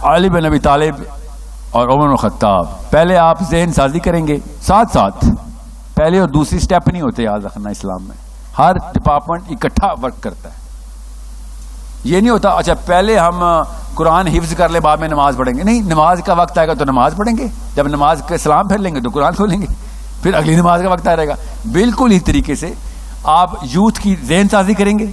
علی بن ابی طالب اور عمر بن خطاب. پہلے آپ ذہن سازی کریں گے ساتھ ساتھ. پہلے اور دوسری سٹیپ نہیں ہوتے، یاد رکھنا. اسلام میں ہر ڈپارٹمنٹ اکٹھا ورک کرتا ہے. یہ نہیں ہوتا اچھا پہلے ہم قرآن حفظ کر لیں بعد میں نماز پڑھیں گے. نہیں، نماز کا وقت آئے گا تو نماز پڑھیں گے. جب نماز کے سلام پھر لیں گے تو قرآن کھولیں گے. پھر اگلی نماز کا وقت آئے گا. بالکل ہی طریقے سے آپ یوتھ کی ذہن سازی کریں گے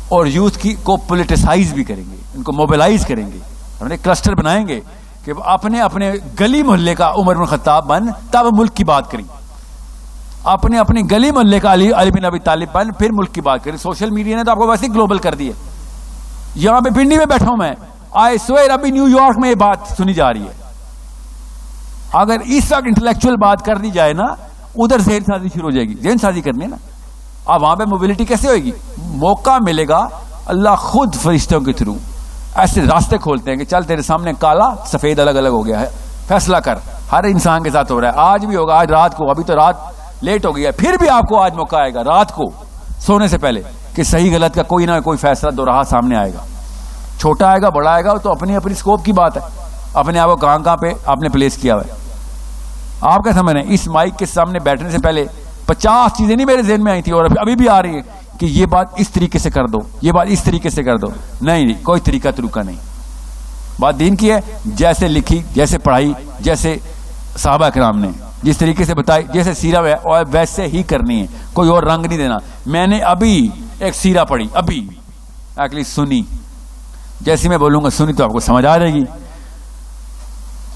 اور یوتھ کی کو پولیٹیسائز بھی کریں گے، ان کو موبلائز کریں گے. ہم نے کلسٹر بنائیں گے کہ اپنے اپنے گلی محلے کا عمر بن خطاب بن تب ملک کی بات کریں. اپنے اپنی گلی محلے کا علی بن ابی طالب بن پھر ملک کی بات کریں. سوشل میڈیا نے تو آپ کو ویسے گلوبل کر دی ہے. یہاں پہ پنڈی میں بیٹھا ہوں میں، آئی سویر ابھی نیو یارک میں یہ بات سنی جا رہی ہے. اگر اس وقت انٹلیکچوئل بات کر دی جائے نا، ادھر ذہن سازی شروع ہو جائے گی. ذہن سازی کرنی ہے نا. اب وہاں پہ موبلٹی کیسے ہوئے گی؟ موقع ملے گا، اللہ خود فرشتوں کے تھرو ایسے راستے کھولتے ہیں کہ چل تیرے سامنے کالا سفید الگ الگ ہو گیا ہے، فیصلہ کر. ہر انسان کے ساتھ ہو رہا ہے. آج بھی ہوگا، آج رات کو. ابھی تو رات لیٹ ہو گئی ہے، پھر بھی آپ کو آج موقع آئے گا رات کو سونے سے پہلے کہ صحیح غلط کا کوئی نہ کوئی فیصلہ دو راہ سامنے آئے گا. چھوٹا آئے گا بڑا آئے گا تو اپنی اپنی اسکوپ کی بات ہے. اپنے آپ کو کہاں پہ آپ نے پلیس کیا ہوا ہے. آپ کیا سمجھ رہے ہیں؟ اس مائک کے سامنے بیٹھنے سے پہلے 50 چیزیں نہیں میرے ذہن میں آئی تھی اور ابھی بھی آ رہی ہے کہ یہ بات اس طریقے سے کر دو، یہ بات اس طریقے سے کر دو. نہیں، کوئی طریقہ طریقہ نہیں. بات دین کی ہے، جیسے لکھی، جیسے پڑھائی، جیسے صحابہ کرام نے جس طریقے سے بتائی، جیسے سیرہ ہے اور ویسے ہی کرنی ہے. کوئی اور رنگ نہیں دینا. میں نے ابھی ایک سیرہ پڑھی، ابھی ایکچولی سنی. جیسی میں بولوں گا سنی تو آپ کو سمجھ آ جائے گی.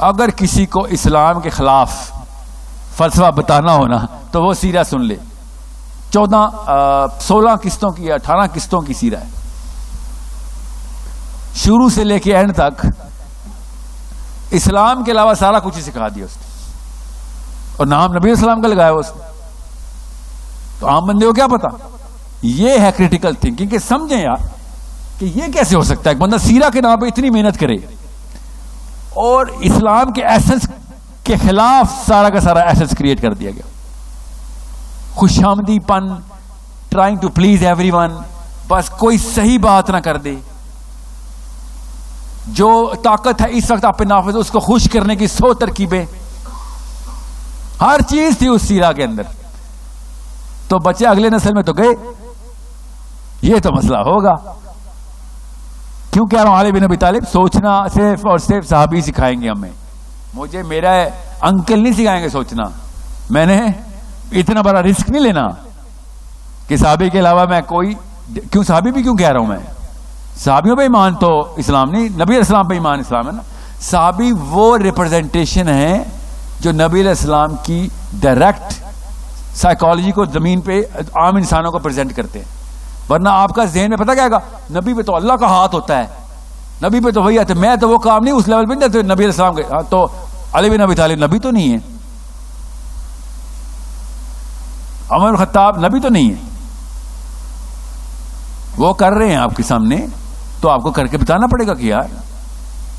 اگر کسی کو اسلام کے خلاف فلسفہ بتانا ہونا تو وہ سیرہ سن لے. 16 قسطوں کی 18 قسطوں کی سیرہ ہے. شروع سے لے کے اینڈ تک اسلام کے علاوہ سارا کچھ ہی سکھا دیا اس نے، اور نام نبی اسلام کا لگایا اس نے. تو عام بندے کو کیا پتا؟ یہ ہے کریٹیکل تھنکنگ کہ سمجھیں یار کہ یہ کیسے ہو سکتا ہے ایک بندہ سیرہ کے نام پہ اتنی محنت کرے اور اسلام کے ایسنس کے خلاف سارا کا سارا ایسنس کریٹ کر دیا گیا. خوش آمدی پن، trying to please everyone, بس کوئی صحیح بات نہ کر دے. جو طاقت ہے اس وقت آپ پہ نافذ، اس کو خوش کرنے کی 100 ترکیبیں، ہر چیز تھی اس سیرہ کے اندر. تو بچے اگلے نسل میں تو گئے. یہ تو مسئلہ ہوگا. کیوں کہہ رہا ہوں علی بن ابی طالب؟ سوچنا صرف اور صرف صحابی سکھائیں گے ہمیں. مجھے میرا انکل نہیں سکھائیں گے سوچنا. میں نے اتنا بڑا رسک نہیں لینا کہ صحابی کے علاوہ میں کوئی. کیوں صحابی بھی کیوں کہہ رہا ہوں میں؟ صحابیوں پہ ایمان تو اسلام نہیں، نبی علیہ السلام پہ ایمان اسلام ہے نا. صحابی وہ ریپرزنٹیشن ہے جو نبی علیہ السلام کی ڈائریکٹ سائیکالوجی کو زمین پہ عام انسانوں کو پریزنٹ کرتے ہیں. ورنہ آپ کا ذہن میں پتہ کیا گا؟ نبی پہ تو اللہ کا ہاتھ ہوتا ہے، نبی پہ تو وہی آتے. میں تو وہ کام نہیں اس لیول پہ نہیں. نبی علیہ السلام کے تو علی بن ابی طالب نبی تو نہیں ہے، عمر بن خطاب نبی تو نہیں ہے. وہ کر رہے ہیں آپ کے سامنے تو آپ کو کر کے بتانا پڑے گا کہ یار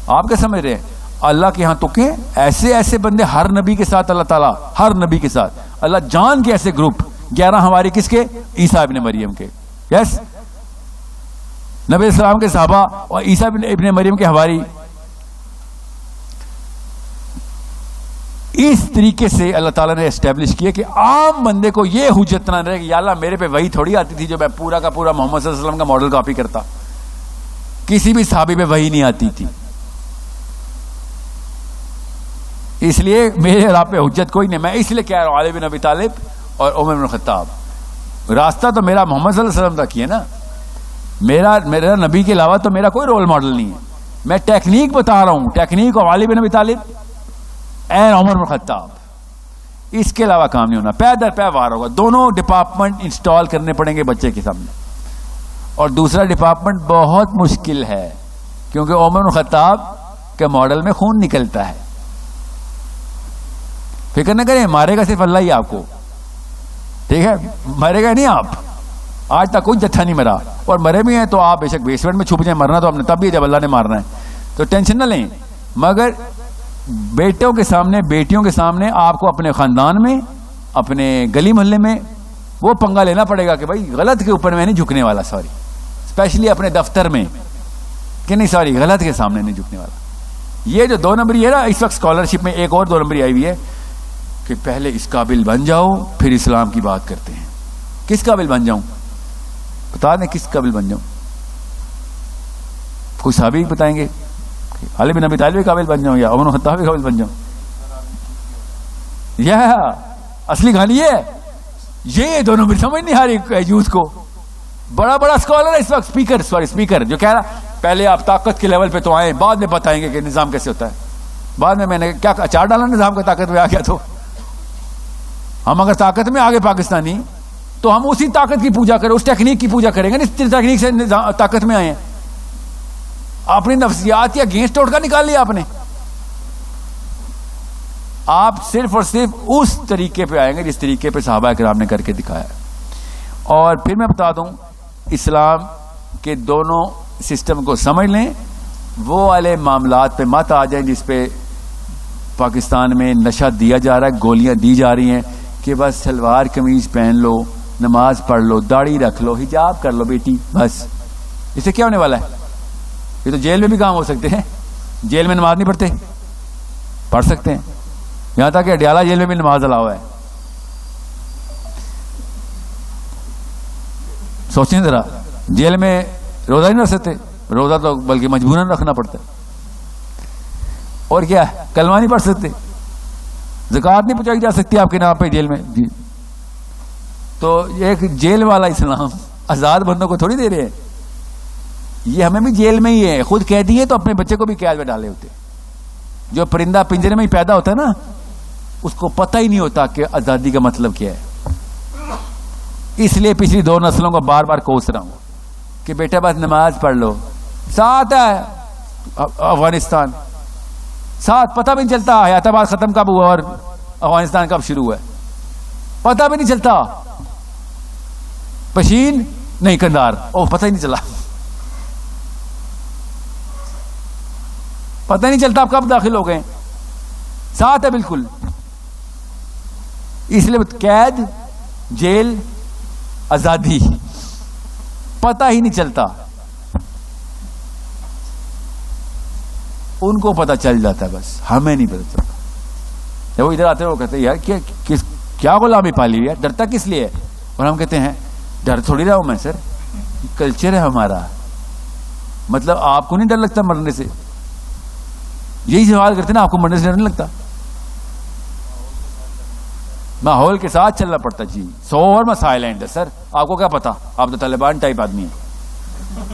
آپ کیا سمجھ رہے ہیں؟ اللہ کے ہاں تو کہ ایسے ایسے بندے ہر نبی کے ساتھ، اللہ تعالیٰ ہر نبی کے ساتھ اللہ جان کے ایسے گروپ 11 ہماری کس کے؟ عیسیٰ ابن مریم کے. یس، نبی السلام کے صحابہ اور عیسیٰ ابن مریم کے حواری. اس طریقے سے اللہ تعالیٰ نے اسٹیبلش کیا کہ عام بندے کو یہ حجت نہ رہے کہ یا اللہ میرے پہ وہی تھوڑی آتی تھی جو میں پورا کا پورا محمد صلی اللہ علیہ وسلم کا ماڈل کاپی کرتا. کسی بھی صحابی پہ وہی نہیں آتی تھی. اس لیے میرے اور آپ پہ حجت کوئی نہیں. میں اس لیے کہہ رہا ہوں علی بن ابی طالب اور عمر بن خطاب. راستہ تو میرا محمد صلی اللہ علیہ وسلم تک ہی ہے نا. میرا نبی کے علاوہ تو میرا کوئی رول ماڈل نہیں ہے. میں ٹیکنیک بتا رہا ہوں، ٹیکنیک آف علی بن ابی طالب اینڈ عمر بن خطاب. اس کے علاوہ کام نہیں ہونا. پے در پے وار ہوگا. دونوں ڈپارٹمنٹ انسٹال کرنے پڑیں گے بچے کے سامنے. اور دوسرا ڈپارٹمنٹ بہت مشکل ہے کیونکہ عمر بن خطاب کے ماڈل میں خون نکلتا ہے. فکر نہ کریں، مارے گا صرف اللہ ہی آپ کو. ٹھیک ہے، مرے گا نہیں آپ. آج تک کوئی جتھا نہیں مرا، اور مرے بھی ہیں تو آپ بے شک بیسمنٹ میں چھپ جائیں. مرنا تو ہم نے تب بھی جب اللہ نے مارنا ہے. تو ٹینشن نہ لیں. مگر بیٹوں کے سامنے، بیٹیوں کے سامنے آپ کو اپنے خاندان میں، اپنے گلی محلے میں وہ پنگا لینا پڑے گا کہ بھائی غلط کے اوپر میں نہیں جھکنے والا. سوری، اسپیشلی اپنے دفتر میں کہ نہیں سوری غلط کے سامنے نہیں جھکنے والا. یہ جو 2 نمبری ہے نا اس وقت اسکالرشپ میں ایک اور 2 نمبری آئی ہوئی ہے کہ پہلے اس قابل بن جاؤ پھر اسلام کی بات کرتے ہیں. کس قابل بن جاؤں؟ بتا دیں کس قابل بن جاؤں. کوئی صحابی بتائیں گے علی بن ابی طالب قابل بن جاؤں یا عمر بن خطاب قابل بن جاؤں؟ یہ اصلی کہانی یہ 2 نمبر سمجھ نہیں آ رہی یوتھ کو. بڑا بڑا اسکالر ہے اس وقت اسپیکر جو کہہ رہا پہلے آپ طاقت کے لیول پہ تو آئیں بعد میں بتائیں گے کہ نظام کیسے ہوتا ہے. بعد میں نے کیا اچار ڈالا نظام کا طاقت میں آ گیا. تو ہم اگر طاقت میں آگے پاکستانی تو ہم اسی طاقت کی پوجا کریں, اس ٹیکنیک کی پوجا کریں گے. اس ٹیکنیک سے طاقت میں آئے ہیں. اپنی نفسیات یا گینس ٹوٹکا نکال لیا آپ نے. آپ صرف اور صرف اس طریقے پہ آئیں گے جس طریقے پہ صحابہ کرام نے کر کے دکھایا. اور پھر میں بتا دوں اسلام کے دونوں سسٹم کو سمجھ لیں. وہ والے معاملات پہ مت آ جائیں جس پہ پاکستان میں نشہ دیا جا رہا ہے, گولیاں دی جا رہی ہیں کہ بس سلوار قمیض پہن لو, نماز پڑھ لو, داڑھی رکھ لو, حجاب کر لو بیٹی, بس. اس سے کیا ہونے والا ہے؟ یہ تو جیل میں بھی کام ہو سکتے ہیں. جیل میں نماز نہیں پڑھتے, پڑھ سکتے ہیں. یہاں تک کہ اڈیالہ جیل میں بھی نماز الاؤ ہے. سوچیں ذرا, جیل میں روزہ نہیں رکھ سکتے. روزہ تو بلکہ مجبوراً رکھنا پڑتا ہے. اور کیا کلمہ نہیں پڑھ سکتے, زکوٰۃ نہیں پہنچائی جا سکتی آپ کے نام پہ جیل میں. جی تو ایک جیل والا اسلام آزاد بندوں کو تھوڑی دے رہے ہیں. یہ ہمیں بھی جیل میں ہی ہے. خود قیدی ہے تو اپنے بچے کو بھی قید میں ڈالے ہوتے. جو پرندہ پنجرے میں ہی پیدا ہوتا ہے نا, اس کو پتہ ہی نہیں ہوتا کہ آزادی کا مطلب کیا ہے. اس لیے پچھلی 2 نسلوں کو بار بار کوس رہا ہوں کہ بیٹا بس نماز پڑھ لو. ساتھ ہے افغانستان, ساتھ پتہ بھی نہیں چلتا حیات آباد ختم کب ہوا اور افغانستان کب شروع ہوا ہے, پتہ بھی نہیں چلتا. پشین نہیں کندار, او پتہ ہی نہیں چلا. پتہ نہیں چلتا آپ کب داخل ہو گئے. ساتھ ہے بالکل. اس لیے قید, جیل, آزادی, پتہ ہی نہیں چلتا. ان کو پتہ چل جاتا ہے, بس ہمیں نہیں پتہ چلتا. جب وہ ادھر آتے ہیں وہ کہتے ہیں یار کیا غلامی پالی ہوئی ہے, ڈرتا کس لیے؟ اور ہم کہتے ہیں ڈر تھوڑی رہا ہوں میں سر, کلچر ہے ہمارا. مطلب آپ کو نہیں ڈر لگتا مرنے سے؟ یہی سوال کرتے ہیں نا, آپ کو مرنے سے ڈر نہیں لگتا؟ ماحول کے ساتھ چلنا پڑتا. جی 100 اور مسائل ہیں سر, آپ کو کیا پتا, آپ تو طالبان ٹائپ آدمی ہیں.